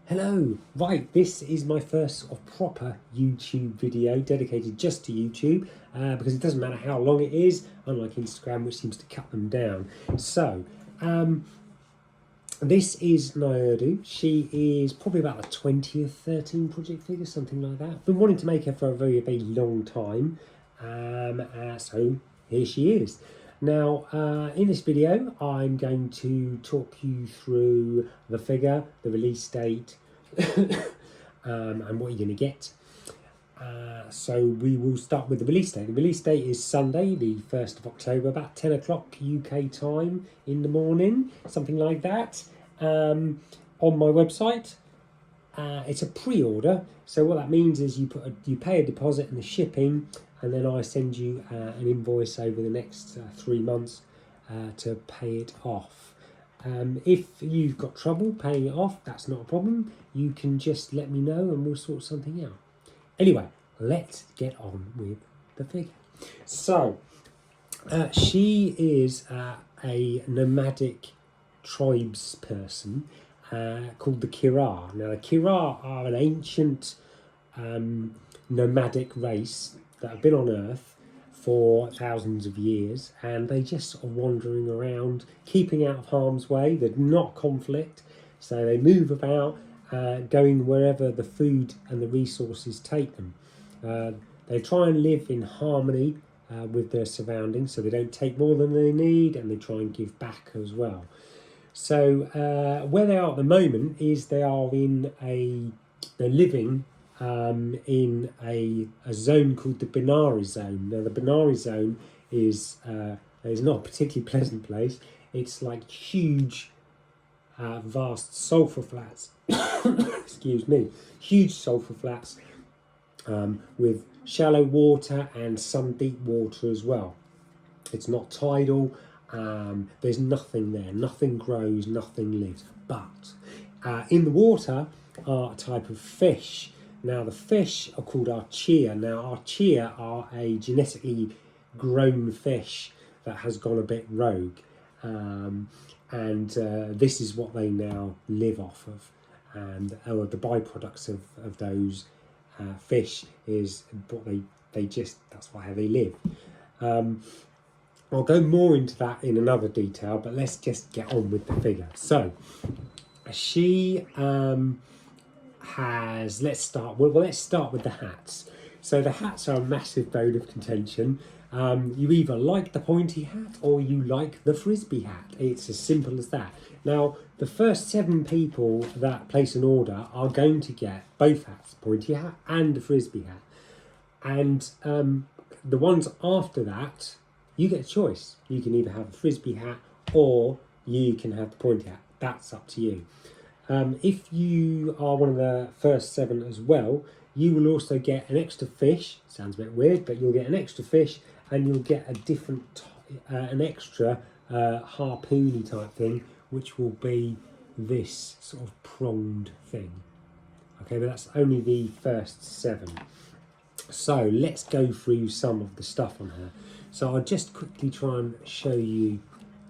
Hello, right, this is my first sort of proper YouTube video dedicated just to YouTube because it doesn't matter how long it is, unlike Instagram, which seems to cut them down. So, this is Niurdu. She is probably about the 20th, 13 project figure, something like that. Been wanting to make her for a very, very long time, so here she is. Now, in this video, I'm going to talk you through the figure, the release date, and what you're going to get. So we will start with the release date. The release date is Sunday, the 1st of October, about 10 o'clock UK time in the morning, something like that, on my website. It's a pre-order, so what that means is you pay a deposit and the shipping, and then I send you an invoice over the next 3 months to pay it off. If you've got trouble paying it off, that's not a problem. You can just let me know and we'll sort something out. Anyway, let's get on with the figure. So, she is a nomadic tribes person called the Kira. Now, the Kira are an ancient nomadic race that have been on Earth for thousands of years, and they just sort of wandering around, keeping out of harm's way. They're not conflict, so they move about, going wherever the food and the resources take them. They try and live in harmony with their surroundings, so they don't take more than they need, and they try and give back as well. So where they are at the moment is they're living in a zone called the Binari Zone. Now, the Binari Zone is not a particularly pleasant place. It's like huge, vast sulfur flats. Excuse me, huge sulfur flats with shallow water and some deep water as well. It's not tidal. There's nothing there. Nothing grows. Nothing lives. But in the water are a type of fish. Now, the fish are called archaea. Now, archaea are a genetically grown fish that has gone a bit rogue. This is what they now live off of. And the byproducts of those fish is what that's how they live. I'll go more into that in another detail, but let's just get on with the figure. So, she let's start with the hats. So the hats are a massive bone of contention. You either like the pointy hat or you like the frisbee hat. It's as simple as that. Now, the first 7 people that place an order are going to get both hats, pointy hat and the frisbee hat. And the ones after that, you get a choice. You can either have a frisbee hat or you can have the pointy hat. That's up to you. If you are one of the first 7 as well, you will also get an extra fish. Sounds a bit weird, but you'll get an extra fish, and you'll get an extra harpoony type thing, which will be this sort of pronged thing. Okay, but that's only the first 7. So let's go through some of the stuff on her. So I'll just quickly try and show you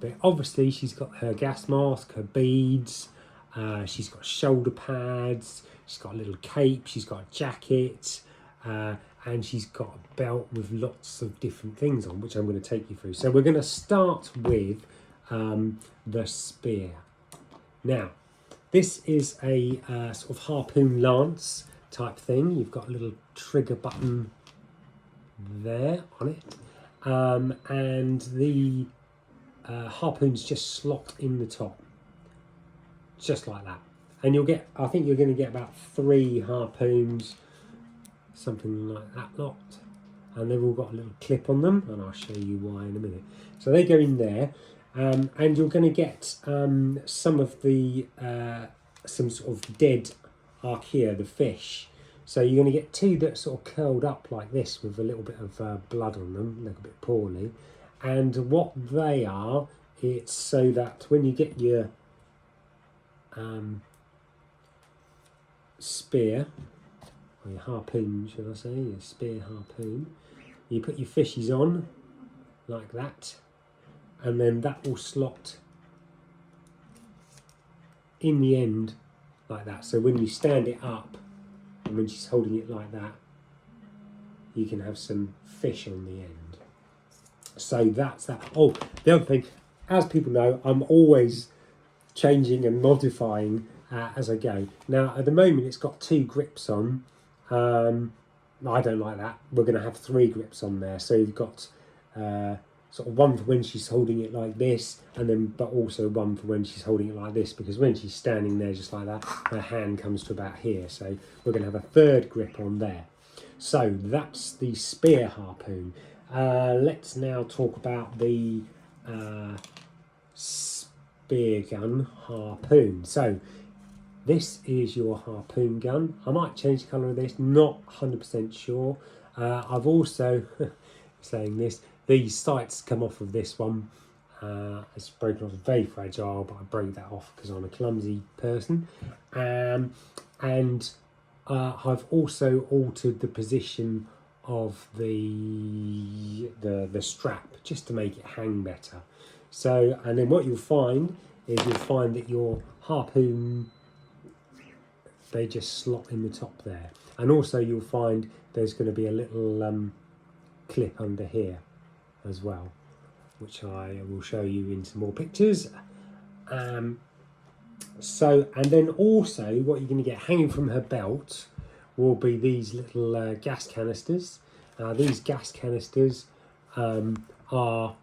that obviously she's got her gas mask, her beads, she's got shoulder pads, she's got a little cape, she's got a jacket, and she's got a belt with lots of different things on, which I'm going to take you through. So we're going to start with the spear. Now, this is a sort of harpoon lance type thing. You've got a little trigger button there on it, and the harpoons just slot in the top, just like that. And I think you're going to get about 3 harpoons, something like that lot, and they've all got a little clip on them, and I'll show you why in a minute. So they go in there, and you're going to get some of the some sort of dead archaea, the fish. So you're going to get 2 that sort of curled up like this with a little bit of blood on them, look a bit poorly. And what they are, it's so that when you get your spear, or your harpoon, should I say, your spear harpoon, you put your fishies on like that, and then that will slot in the end like that. So when you stand it up and when she's holding it like that, you can have some fish on the end. So that's that. Oh, the other thing, as people know, I'm always changing and modifying as I go. Now at the moment it's got 2 grips on. I don't like that. We're going to have 3 grips on there. So you've got sort of one for when she's holding it like this, and then but also one for when she's holding it like this, because when she's standing there just like that, her hand comes to about here. So we're going to have a 3rd grip on there. So that's the spear harpoon. Let's now talk about the spear gun harpoon. So this is your harpoon gun. I might change the colour of this, not 100% sure. I've also, saying this, these sights come off of this one. It's broken off, very fragile, but I broke that off because I'm a clumsy person. And I've also altered the position of the strap just to make it hang better. So, and then what you'll find is that your harpoon, they just slot in the top there. And also you'll find there's going to be a little clip under here as well, which I will show you in some more pictures. So, and then also what you're going to get hanging from her belt will be these little gas canisters. These gas canisters are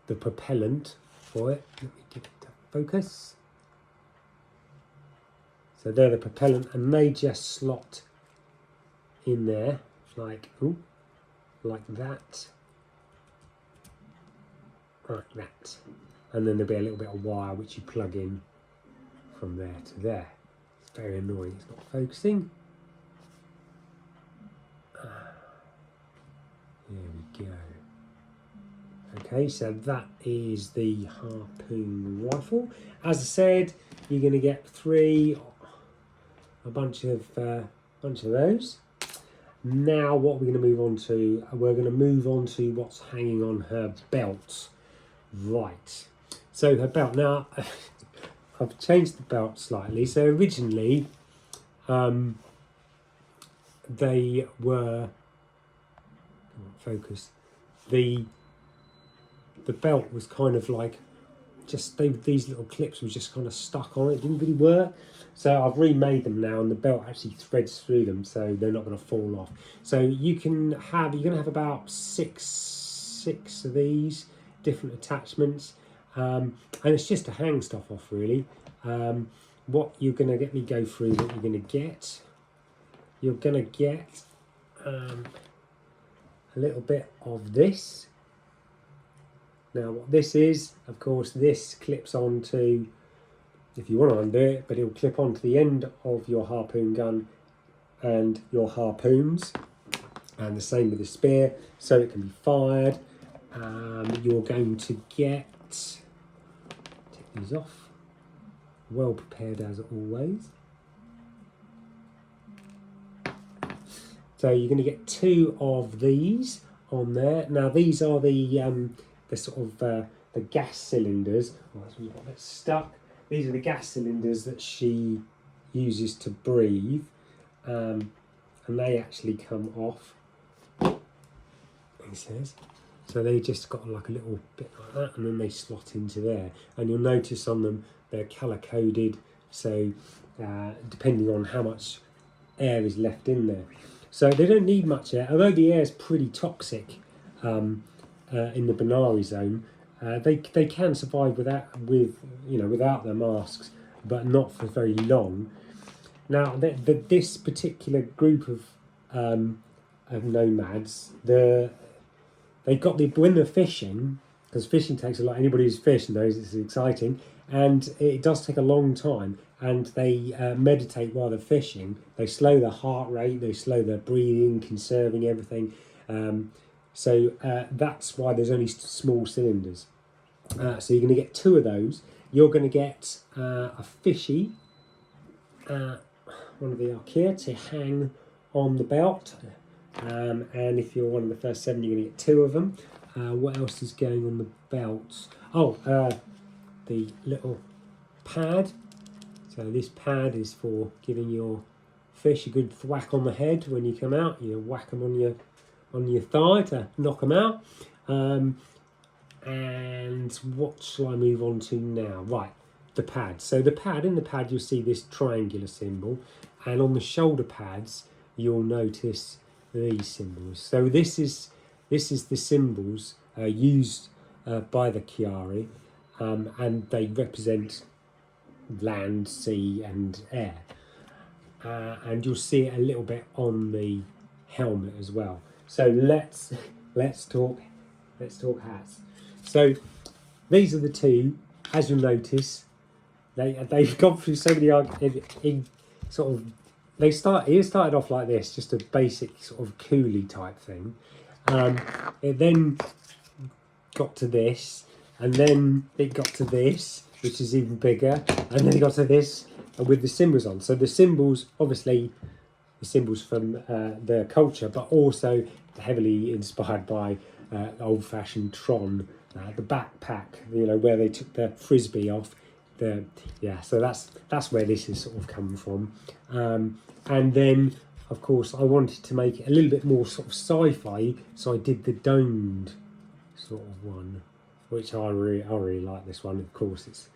the propellant for it. Let me get it to focus. So they're the propellant, and they just slot in there like that, like that, and then there'll be a little bit of wire which you plug in from there to there. It's very annoying, it's not focusing. There we go. Okay, so that is the harpoon rifle. As I said, you're going to get a bunch of those. Now what we're going to move on to, we're going to move on to what's hanging on her belt. Right, so her belt. Now I've changed the belt slightly. So originally they were, focus, the belt was kind of like just these little clips were just kind of stuck on it, didn't really work. So I've remade them now, and the belt actually threads through them, so they're not going to fall off. So you're going to have about six of these different attachments, and it's just to hang stuff off really. What you're going to get me go through, what you're going to get. You're going to get a little bit of this. Now what this is, of course, this clips onto, if you want to undo it, but it'll clip onto the end of your harpoon gun and your harpoons, and the same with the spear, so it can be fired. You're going to get, take these off, well prepared as always. So you're going to get 2 of these on there. Now these are the sort of the gas cylinders. Oh, that's really got a bit stuck. These are the gas cylinders that she uses to breathe, and they actually come off. It says. So they just got like a little bit like that, and then they slot into there. And you'll notice on them they're colour coded, so depending on how much air is left in there. So they don't need much air, although the air is pretty toxic in the Binari zone. They can survive without their masks, but not for very long. Now this particular group of nomads, when they're fishing, because fishing takes a lot. Anybody who's fished knows it's exciting, and it does take a long time. And they meditate while they're fishing. They slow their heart rate, they slow their breathing, conserving everything. So that's why there's only small cylinders. So you're going to get 2 of those. You're going to get a fishy, one of the Archaea, to hang on the belt. And if you're one of the first 7, you're going to get 2 of them. What else is going on the belt? Oh, the little pad. So this pad is for giving your fish a good whack on the head when you come out. You whack them on your thigh to knock them out. And what shall I move on to now? Right, the pad. So in the pad you'll see this triangular symbol, and on the shoulder pads you'll notice these symbols. So this is the symbols used by the Chiari, and they represent land, sea and air. And you'll see it a little bit on the helmet as well. So let's talk hats. So these are the two. As you'll notice, they've gone through so many it started off like this, just a basic sort of coolie type thing. It then got to this, and then it got to this, which is even bigger, and then it got to this with the symbols on. So the symbols, obviously, the symbols from their culture, but also heavily inspired by old-fashioned Tron, the backpack, where they took the frisbee off. So that's where this has sort of come from. And then, of course, I wanted to make it a little bit more sort of sci-fi, so I did the domed sort of one, which I really like this one. Of course, it's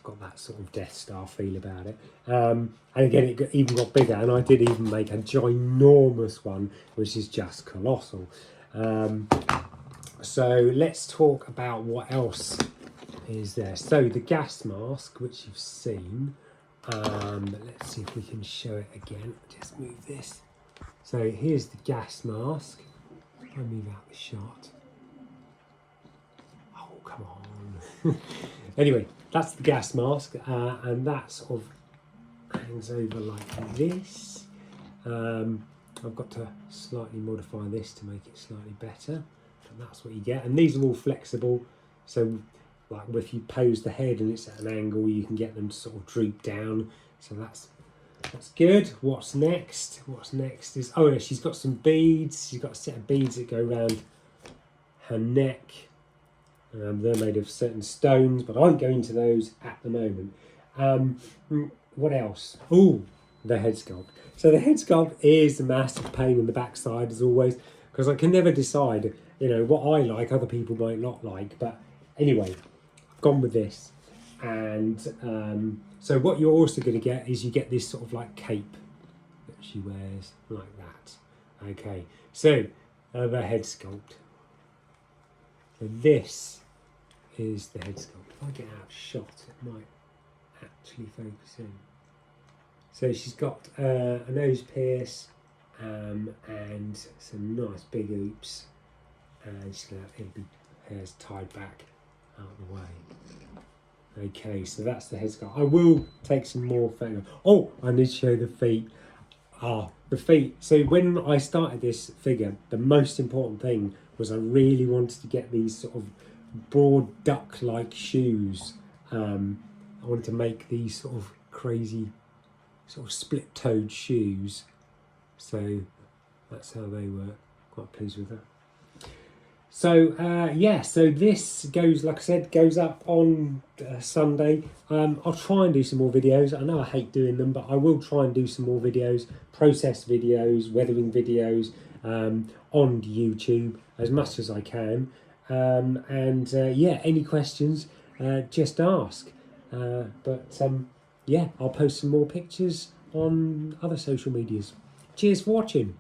got that sort of Death Star feel about it. And again, it even got bigger, and I did even make a ginormous one, which is just colossal. So let's talk about what else is there. So the gas mask, which you've seen, let's see if we can show it again. Just move this. So here's the gas mask. I'll move out the shot. Oh, come on. Anyway, that's the gas mask, and that sort of hangs over like this. I've got to slightly modify this to make it slightly better, but that's what you get. And these are all flexible, so like if you pose the head and it's at an angle, you can get them to sort of droop down. So that's good. What's next? What's next is, oh yeah, she's got some beads. She's got a set of beads that go around her neck. They're made of certain stones, but I won't go into those at the moment. What else? Oh, the head sculpt. So the head sculpt is a massive pain in the backside, as always, because I can never decide, what I like, other people might not like. But anyway, I've gone with this. And so what you're also going to get is you get this sort of like cape that she wears, like that. Okay, so the head sculpt. So this is the head sculpt. If I get out of shot, it might actually focus in. So she's got a nose pierce and some nice big oops, and she's gonna have hairs tied back out of the way. Okay, so that's the head sculpt. I will take some more photos. Oh, I need to show the feet. The feet. So when I started this figure, the most important thing was I really wanted to get these sort of broad duck-like shoes. I wanted to make these sort of crazy sort of split-toed shoes. So that's how they were. Quite pleased with that. So so this goes, like I said, goes up on Sunday. I'll try and do some more videos. I know I hate doing them, but I will try and do some more videos, process videos, weathering videos on YouTube as much as I can. Any questions, just ask. I'll post some more pictures on other social medias. Cheers for watching.